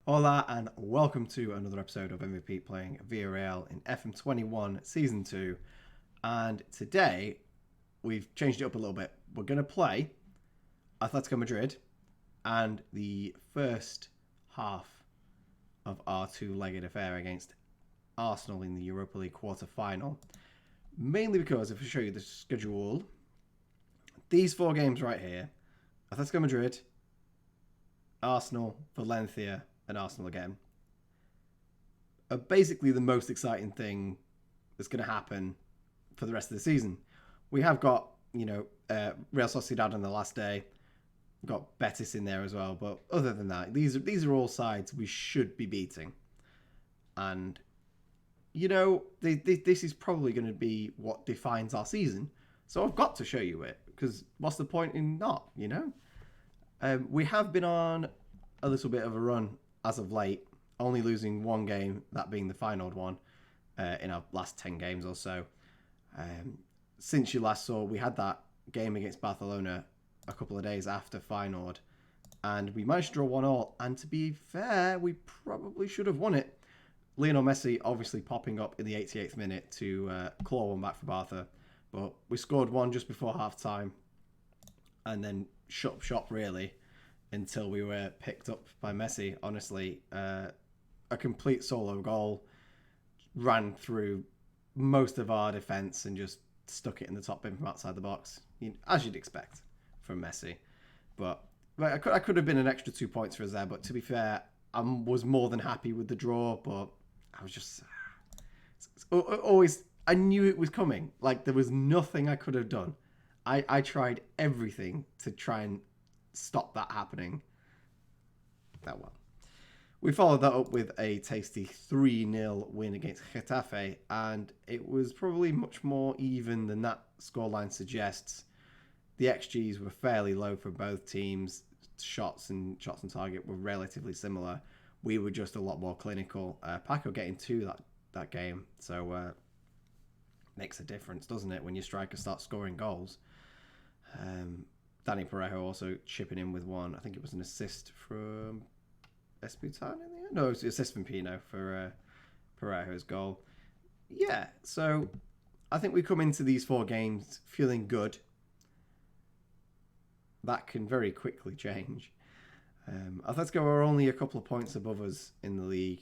Hola and welcome to another episode of MVP playing Villarreal in FM21 Season 2. And today we've changed it up a little bit. We're going to play Athletico Madrid and the first half of our two-legged affair against Arsenal in the Europa League quarter-final. Mainly because, if I show you the schedule, these four games right here, Athletico Madrid, Arsenal, Valencia, and Arsenal again, are basically the most exciting thing that's going to happen for the rest of the season. We have got, Real Sociedad on the last day, got Betis in there as well, but other than that, these are all sides we should be beating. And, this is probably going to be what defines our season. So I've got to show you it, because what's the point in not, We have been on a little bit of a run as of late, only losing one game, that being the final one, in our last 10 games or so. Since you last saw, we had that game against Barcelona a couple of days after Feyenoord, and we managed to draw 1-1, and to be fair, we probably should have won it. Lionel Messi obviously popping up in the 88th minute to claw one back for Barca, but we scored one just before half-time, and then shut up shop, really, until we were picked up by Messi. Honestly, a complete solo goal, ran through most of our defence and just stuck it in the top bin from outside the box, as you'd expect from Messi. But I could have been an extra 2 points for us there, but to be fair, I was more than happy with the draw, but I was just always, I knew it was coming. Like, there was nothing I could have done. I tried everything to try and stop that happening. That well. We followed that up with a tasty 3-0 win against Getafe, and it was probably much more even than that scoreline suggests. The XGs were fairly low for both teams. Shots and target were relatively similar. We were just a lot more clinical. Paco getting two that game, so makes a difference, doesn't it, when your striker starts scoring goals. Danny Parejo also chipping in with one. I think it was an assist from Esputan in the end? No, it was an assist from Pino for Parejo's goal. Yeah, so I think we come into these four games feeling good. That can very quickly change. Atletico are only a couple of points above us in the league.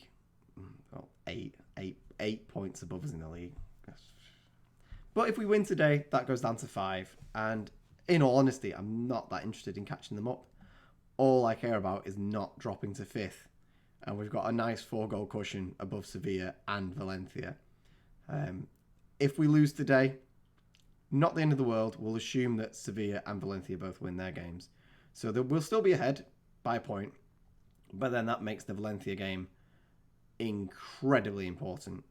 Well, eight points above us in the league. But if we win today, that goes down to 5. And in all honesty, I'm not that interested in catching them up. All I care about is not dropping to 5th. And we've got a nice 4-goal cushion above Sevilla and Valencia. If we lose today, not the end of the world. We'll assume that Sevilla and Valencia both win their games. So we'll still be ahead by a point. But then that makes the Valencia game incredibly important.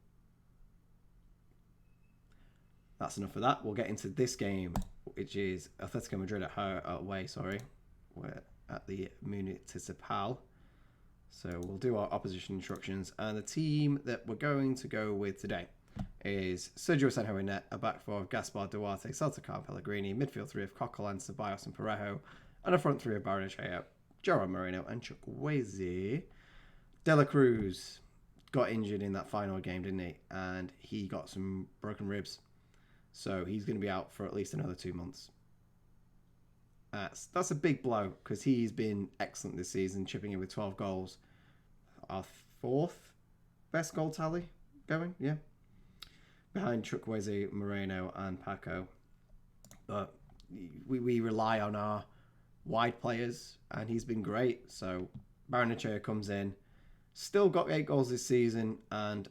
That's enough of that. We'll get into this game, which is Atletico Madrid away. We're at the Municipal. So we'll do our opposition instructions. And the team that we're going to go with today is Sergio Asenjo in net, a back four of Gaspar, Duarte, Saltacar, and Pellegrini, midfield 3 of Coquelin, Ceballos, and Parejo, and a front 3 of Barrenechea, Gerard Moreno, and Chukwueze. De La Cruz got injured in that final game, didn't he? And he got some broken ribs. So he's going to be out for at least another 2 months. That's a big blow because he's been excellent this season, chipping in with 12 goals. Our 4th best goal tally going, yeah. Behind Chukwueze, Moreno, and Paco. But we rely on our wide players, and he's been great. So Barrenechea comes in, still got 8 goals this season, and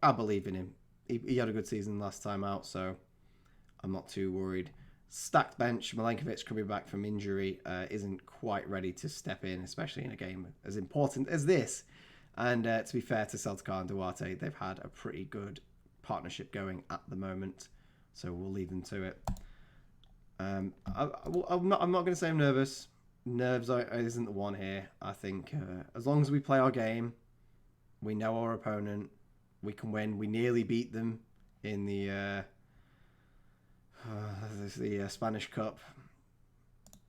I believe in him. He had a good season last time out, so I'm not too worried. Stacked bench, Milenkovic coming back from injury, isn't quite ready to step in, especially in a game as important as this. And to be fair to Saltacar and Duarte, they've had a pretty good partnership going at the moment, so we'll leave them to it. I'm not going to say I'm nervous. Nerves isn't the one here. I think as long as we play our game, we know our opponent, we can win. We nearly beat them in the Spanish Cup,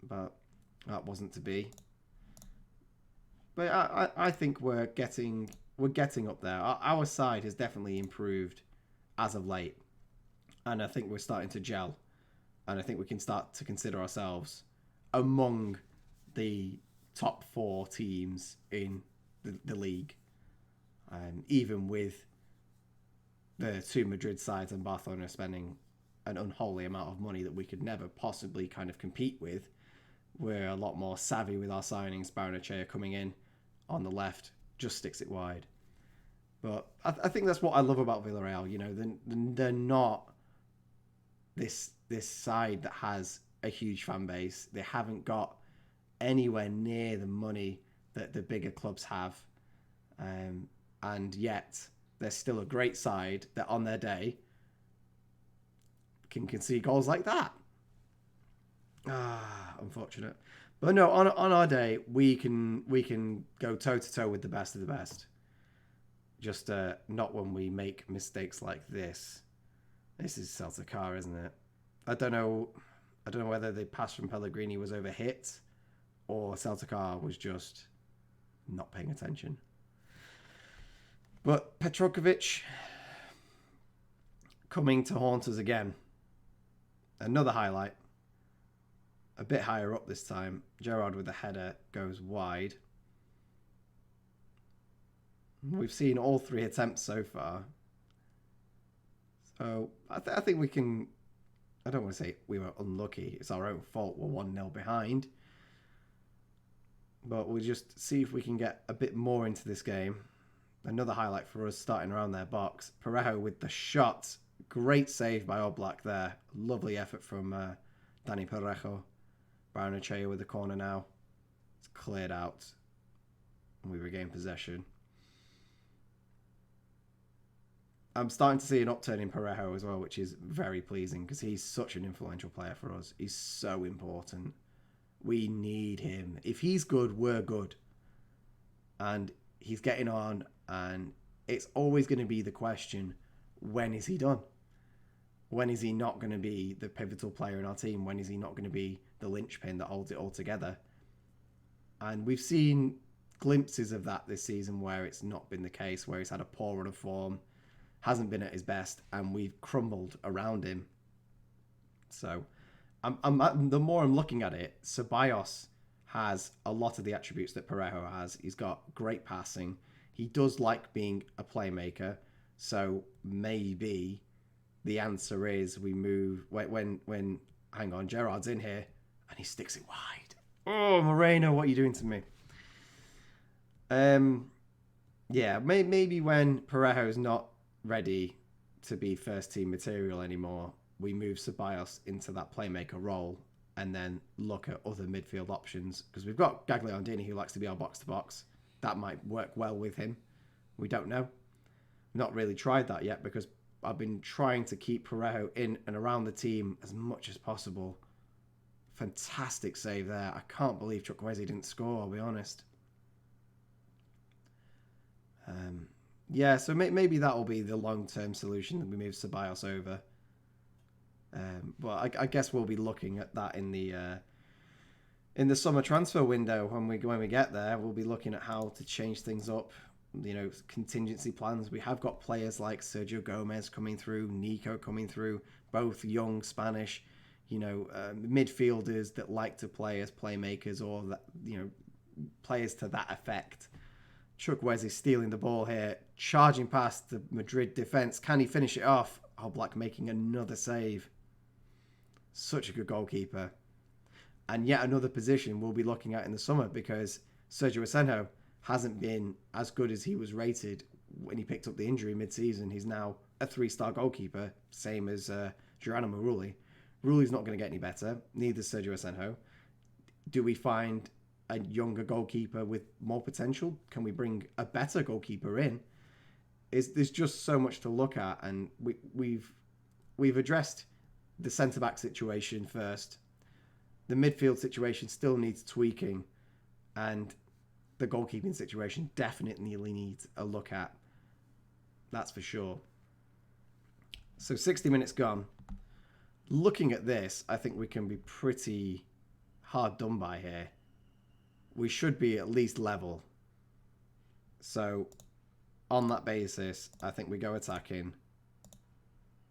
but that wasn't to be. But I think we're getting up there. Our side has definitely improved as of late, and I think we're starting to gel. And I think we can start to consider ourselves among the top 4 teams in the league, even with the 2 Madrid sides and Barcelona spending an unholy amount of money that we could never possibly kind of compete with. We're a lot more savvy with our signings. Barrenechea coming in on the left just sticks it wide. But I think that's what I love about Villarreal. You know, they're not this side that has a huge fan base. They haven't got anywhere near the money that the bigger clubs have. And yet they're still a great side that on their day can concede goals like that. Unfortunate. But no, on our day, we can go toe to toe with the best of the best. Just not when we make mistakes like this. This is Celtic, isn't it? I don't know whether the pass from Pellegrini was overhit or Celtic was just not paying attention. But Petrovic coming to haunt us again. Another highlight. A bit higher up this time. Gerrard with the header goes wide. We've seen all 3 attempts so far. So I think we can... I don't want to say we were unlucky. It's our own fault. We're 1-0 behind. But we'll just see if we can get a bit more into this game. Another highlight for us starting around their box. Parejo with the shot. Great save by Oblak there. Lovely effort from Dani Parejo. Barrenechea with the corner now. It's cleared out. And we regain possession. I'm starting to see an upturn in Parejo as well, which is very pleasing because he's such an influential player for us. He's so important. We need him. If he's good, we're good. And he's getting on, and it's always going to be the question, when is he done? When is he not going to be the pivotal player in our team? When is he not going to be the linchpin that holds it all together? And we've seen glimpses of that this season where it's not been the case, where he's had a poor run of form, hasn't been at his best, and we've crumbled around him. So the more I'm looking at it, Ceballos has a lot of the attributes that Parejo has. He's got great passing. He does like being a playmaker. So maybe the answer is we move when hang on, Gerrard's in here and he sticks it wide. Oh, Moreno, what are you doing to me? Yeah, maybe when Parejo's not ready to be first team material anymore, we move Ceballos into that playmaker role and then look at other midfield options, because we've got Gagliardini who likes to be our box to box. That might work well with him. We don't know. Not really tried that yet because I've been trying to keep Parejo in and around the team as much as possible. Fantastic save there. I can't believe Chukwueze didn't score, I'll be honest. Yeah, so maybe that will be the long-term solution that we move Ceballos over. But I guess we'll be looking at that in the summer transfer window when we get there. We'll be looking at how to change things up. You know, contingency plans. We have got players like Sergio Gomez coming through, Nico coming through, both young Spanish, midfielders that like to play as playmakers or that, players to that effect. Chukwueze stealing the ball here, charging past the Madrid defence. Can he finish it off? Oblak making another save. Such a good goalkeeper. And yet another position we'll be looking at in the summer, because Sergio Asenjo hasn't been as good as he was rated when he picked up the injury mid-season. He's now a 3-star goalkeeper, same as Geronimo Rulli. Rulli's not going to get any better, neither is Sergio Asenjo. Do we find a younger goalkeeper with more potential? Can we bring a better goalkeeper in? There's just so much to look at, and we've addressed the centre-back situation first. The midfield situation still needs tweaking, and the goalkeeping situation definitely needs a look at. That's for sure. So 60 minutes gone. Looking at this, I think we can be pretty hard done by here. We should be at least level. So on that basis, I think we go attacking.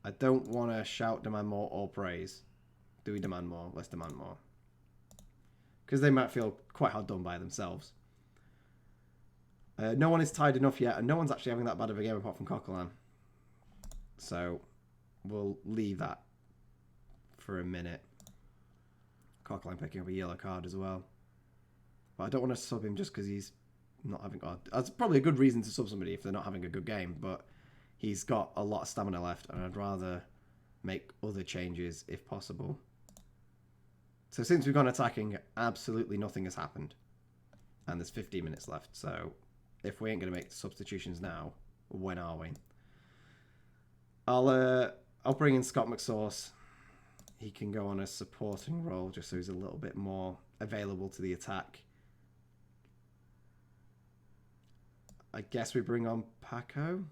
I don't want to shout demand more or praise. Do we demand more? Let's demand more. Because they might feel quite hard done by themselves. No one is tired enough yet, and no one's actually having that bad of a game apart from Coquelin. So we'll leave that for a minute. Coquelin picking up a yellow card as well. But I don't want to sub him just because he's not having... that's probably a good reason to sub somebody if they're not having a good game, but he's got a lot of stamina left, and I'd rather make other changes if possible. So since we've gone attacking, absolutely nothing has happened. And there's 15 minutes left, so if we ain't going to make the substitutions now, when are we? I'll bring in Scott McSauce. He can go on a supporting role just so he's a little bit more available to the attack. I guess we bring on Paco.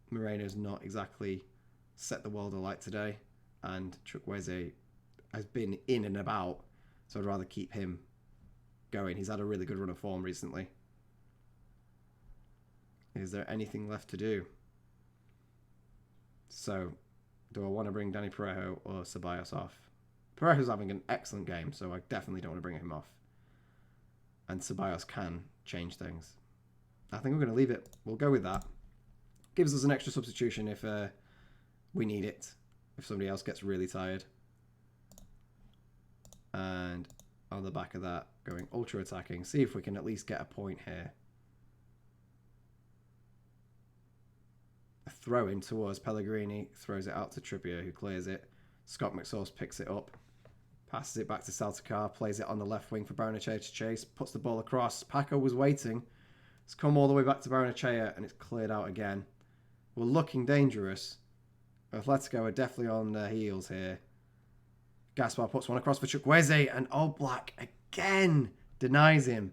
Moreno's not exactly set the world alight today, and Chukwueze has been in and about, so I'd rather keep him going. He's had a really good run of form recently. Is there anything left to do? So, do I want to bring Danny Parejo or Ceballos off? Parejo's having an excellent game, so I definitely don't want to bring him off. And Ceballos can change things. I think we're going to leave it. We'll go with that. Gives us an extra substitution if we need it. If somebody else gets really tired. And on the back of that, going ultra attacking. See if we can at least get a point here. A throw in towards Pellegrini. Throws it out to Trippier, who clears it. Scott McSauce picks it up. Passes it back to Saltacar. Plays it on the left wing for Barrenechea to chase. Puts the ball across. Paco was waiting. It's come all the way back to Barrenechea, and it's cleared out again. We're looking dangerous. Athletico are definitely on their heels here. Gaspar puts one across for Chukwueze, and Oblak again denies him.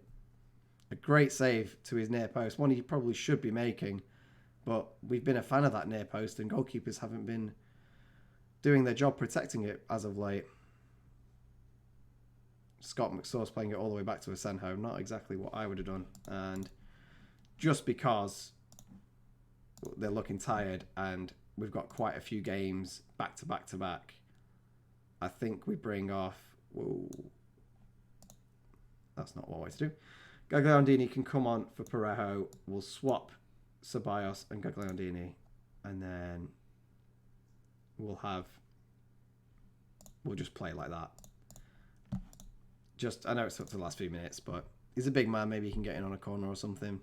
A great save to his near post. One he probably should be making, but we've been a fan of that near post, and goalkeepers haven't been doing their job protecting it as of late. Scott McSauce playing it all the way back to Asenjo. Not exactly what I would have done. And just because they're looking tired and we've got quite a few games back to back to back, I think we bring off... Whoa. That's not what I want to do. Gagliardini can come on for Parejo. We'll swap Ceballos and Gagliardini. And then we'll just play like that. I know it's up to the last few minutes, but he's a big man. Maybe he can get in on a corner or something.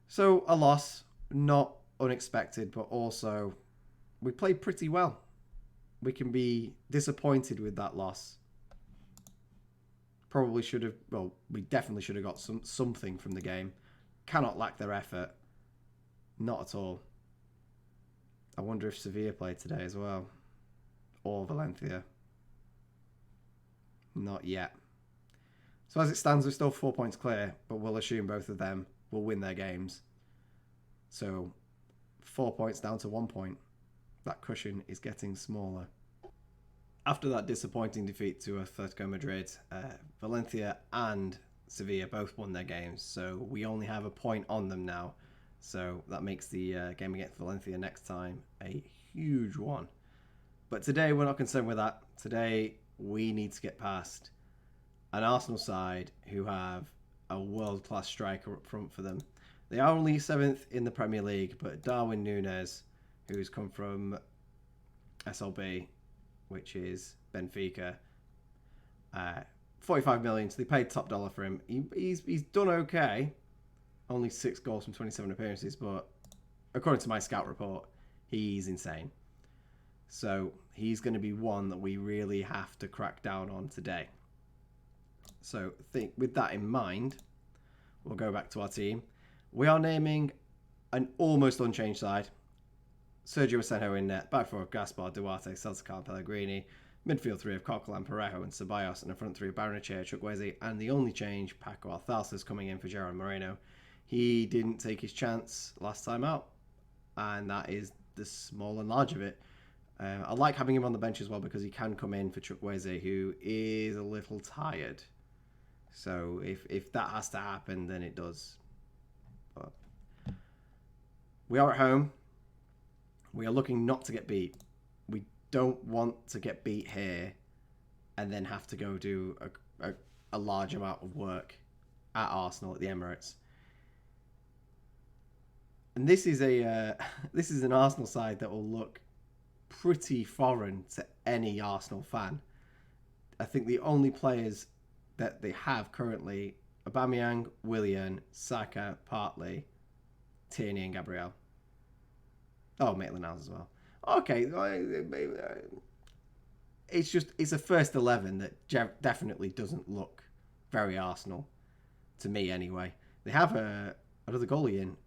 So a loss, not unexpected, but also we played pretty well. We can be disappointed with that loss. Probably should have, well, we definitely should have got something from the game. Cannot lack their effort. Not at all. I wonder if Sevilla played today as well. Or Valencia. Not yet. So as it stands, we're still 4 points clear, but we'll assume both of them will win their games. So 4 points down to 1 point. That cushion is getting smaller. After that disappointing defeat to Atletico Madrid, Valencia and Sevilla both won their games, so we only have a point on them now. So that makes the game against Valencia next time a huge one. But today we're not concerned with that. Today we need to get past an Arsenal side who have a world-class striker up front for them. They are only 7th in the Premier League, but Darwin Núñez, who's come from SLB, which is Benfica, 45 million, so they paid top dollar for him. He's done okay. Only 6 goals from 27 appearances, but according to my scout report, he's insane. So he's going to be one that we really have to crack down on today. So with that in mind, we'll go back to our team. We are naming an almost unchanged side. Sergio Asenjo in net, back four of Gaspar, Duarte, Saltacar, Pellegrini, midfield three of Coquelin, Parejo and Ceballos, and a front three of Barrenechea, Chukwueze, and the only change, Paco Alcácer's coming in for Gerard Moreno. He didn't take his chance last time out, and that is the small and large of it. I like having him on the bench as well because he can come in for Chukwueze, who is a little tired. So if that has to happen, then it does. But we are at home. We are looking not to get beat. We don't want to get beat here and then have to go do a large amount of work at Arsenal at the Emirates. And this is an Arsenal side that will look pretty foreign to any Arsenal fan. I think the only players that they have currently: Aubameyang, Willian, Saka, Partey, Tierney, and Gabriel. Oh, Maitland-Niles as well. Okay, it's a first 11 that definitely doesn't look very Arsenal to me anyway. They have another goalie in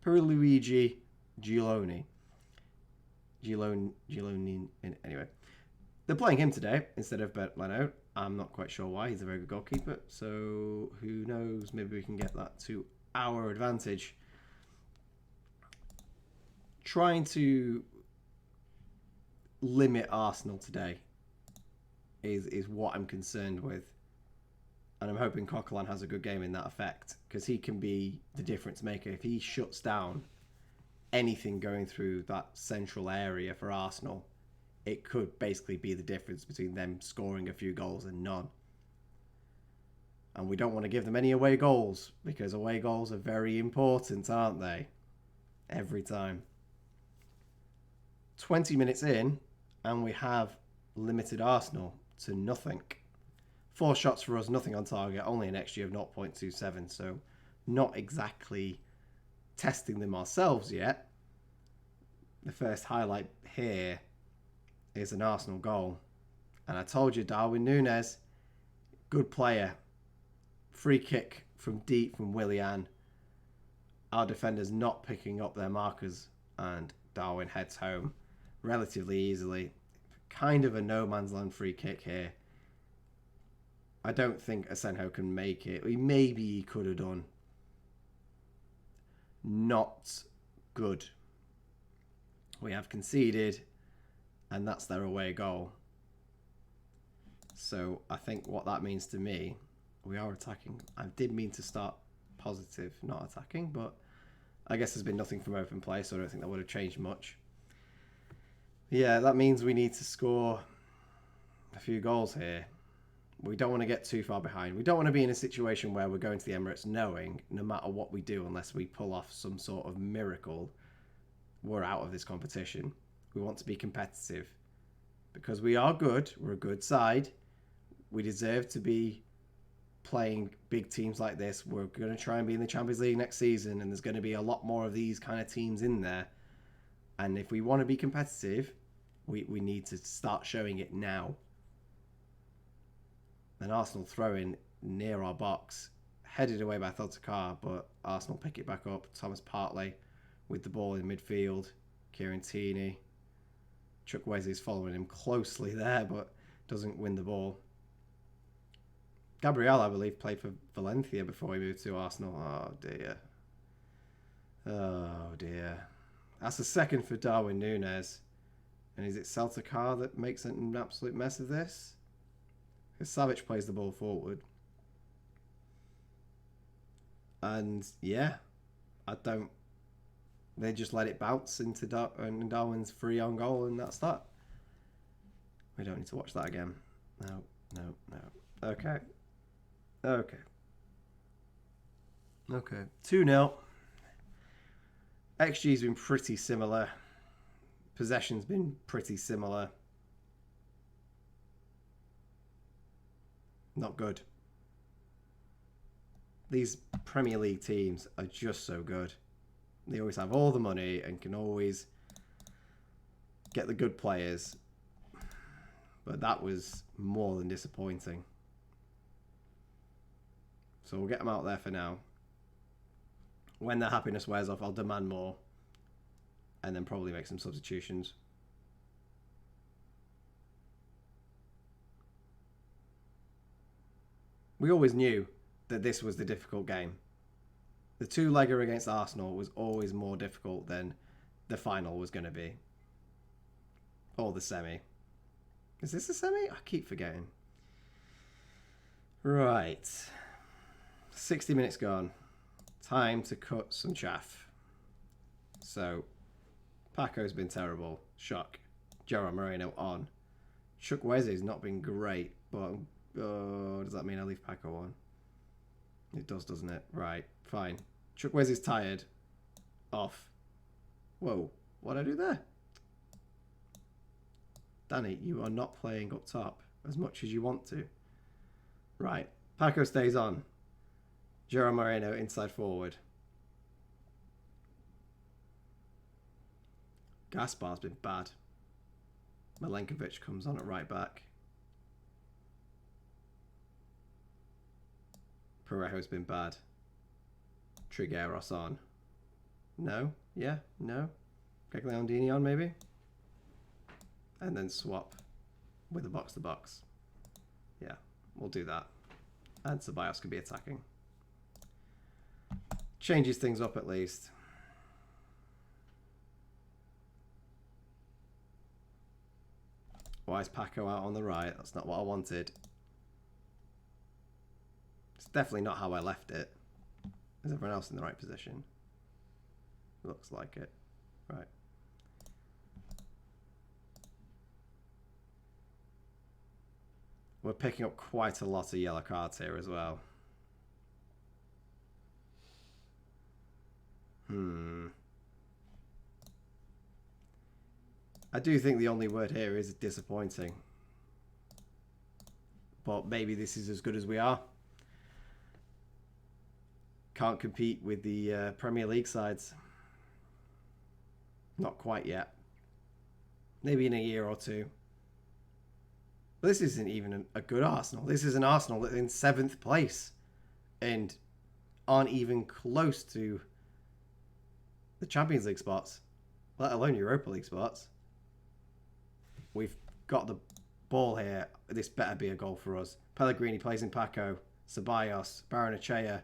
Pierluigi Gioloni. Anyway, they're playing him today instead of Bert Leno. I'm not quite sure why. He's a very good goalkeeper. So who knows? Maybe we can get that to our advantage. Trying to limit Arsenal today is what I'm concerned with. And I'm hoping Coquelin has a good game in that effect, because he can be the difference maker. If he shuts down anything going through that central area for Arsenal, it could basically be the difference between them scoring a few goals and none. And we don't want to give them any away goals, because away goals are very important, aren't they? Every time. 20 minutes in, and we have limited Arsenal to nothing. 4 shots for us, nothing on target, only an XG of 0.27, so not exactly testing them ourselves yet. The first highlight here is an Arsenal goal. And I told you, Darwin Núñez, good player. Free kick from deep from Willian. Our defenders not picking up their markers, and Darwin heads home relatively easily. Kind of a no man's land free kick here. I don't think Asenjo can make it. Maybe he could have done. Not good. We have conceded, and that's their away goal. So I think what that means to me, we are attacking. I did mean to start positive, not attacking, but I guess there's been nothing from open play, so I don't think that would have changed much. Yeah, that means we need to score a few goals here. We don't want to get too far behind. We don't want to be in a situation where we're going to the Emirates knowing no matter what we do, unless we pull off some sort of miracle, we're out of this competition. We want to be competitive because we are good. We're a good side. We deserve to be playing big teams like this. We're going to try and be in the Champions League next season, and there's going to be a lot more of these kind of teams in there. And if we want to be competitive, we need to start showing it now. An Arsenal throw-in near our box, headed away by Athletico, but Arsenal pick it back up. Thomas Partey with the ball in midfield. Kieran Tierney. Chukwueze's following him closely there, but doesn't win the ball. Gabriel, I believe, played for Valencia before he moved to Arsenal. Oh, dear. Oh, dear. That's the second for Darwin Núñez. And is it Celtic that makes an absolute mess of this? Because Savic plays the ball forward. And, yeah, I don't... They just let it bounce into Darwin's free on goal, and that's that. We don't need to watch that again. No. Okay. 2-0. XG's been pretty similar. Possession's been pretty similar. Not good. These Premier League teams are just so good. They always have all the money and can always get the good players. But that was more than disappointing. So we'll get them out there for now. When their happiness wears off, I'll demand more. And then probably make some substitutions. We always knew that this was the difficult game. The two-legger against Arsenal was always more difficult than the final was going to be. Or the semi. Is this the semi? I keep forgetting. Right. 60 minutes gone. Time to cut some chaff. So, Paco's been terrible. Shock. Gerard Moreno on. Chukwueze's not been great, but does that mean I leave Paco on? It does, doesn't it? Right, fine. Chukwueze's tired. Off. Whoa, what did I do there? Danny, you are not playing up top as much as you want to. Right, Paco stays on. Gerard Moreno inside forward. Gaspar's been bad. Milenkovic comes on at right back. Parejo's been bad. Trigueros on. No? Yeah? No? Gagliardini on maybe? And then swap with the box-to-box. Yeah, we'll do that. And Ceballos can be attacking. Changes things up at least. Why is Paco out on the right? That's not what I wanted. It's definitely not how I left it. Is everyone else in the right position? Looks like it. Right. We're picking up quite a lot of yellow cards here as well. I do think the only word here is disappointing. But maybe this is as good as we are. Can't compete with the Premier League sides. Not quite yet. Maybe in a year or two. But this isn't even a good Arsenal. This is an Arsenal that's in 7th place. And aren't even close to the Champions League spots. Let alone Europa League spots. We've got the ball here. This better be a goal for us. Pellegrini plays in Paco. Ceballos. Barrenechea.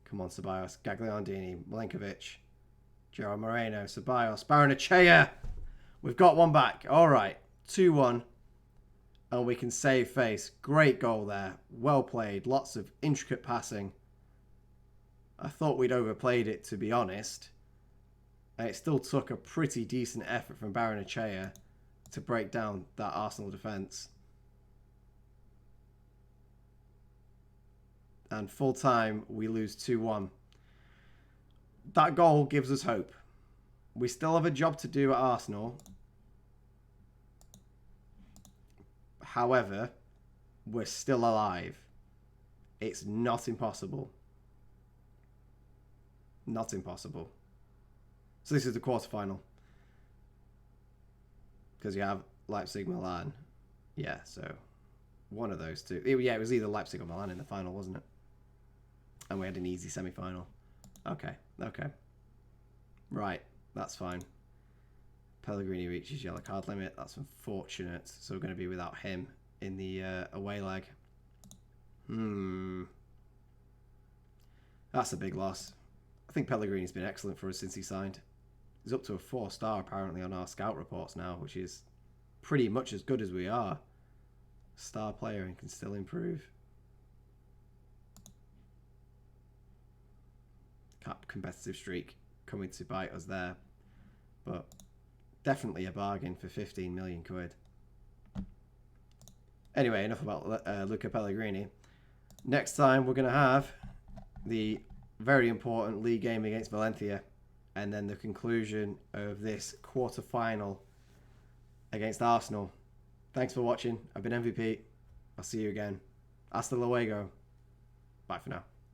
Come on, Ceballos. Gagliardini. Milenkovic. Gerard Moreno. Ceballos. Barrenechea. We've got one back. All right. 2-1. And we can save face. Great goal there. Well played. Lots of intricate passing. I thought we'd overplayed it, to be honest. And it still took a pretty decent effort from Barrenechea to break down that Arsenal defence. And full time, we lose 2-1. That goal gives us hope. We still have a job to do at Arsenal. However, we're still alive. It's not impossible. Not impossible. So this is the quarterfinal. Because you have Leipzig, Milan. Yeah, so one of those two. Yeah, it was either Leipzig or Milan in the final, wasn't it? And we had an easy semi-final. Okay. Right, that's fine. Pellegrini reaches yellow card limit. That's unfortunate. So we're going to be without him in the away leg. That's a big loss. I think Pellegrini's been excellent for us since he signed. He's up to a 4-star apparently on our scout reports now, which is pretty much as good as we are. Star player and can still improve. Competitive streak coming to bite us there. But definitely a bargain for 15 million quid. Anyway, enough about Luca Pellegrini. Next time we're going to have the very important league game against Valencia. And then the conclusion of this quarter-final against Arsenal. Thanks for watching. I've been MVP. I'll see you again. Hasta luego. Bye for now.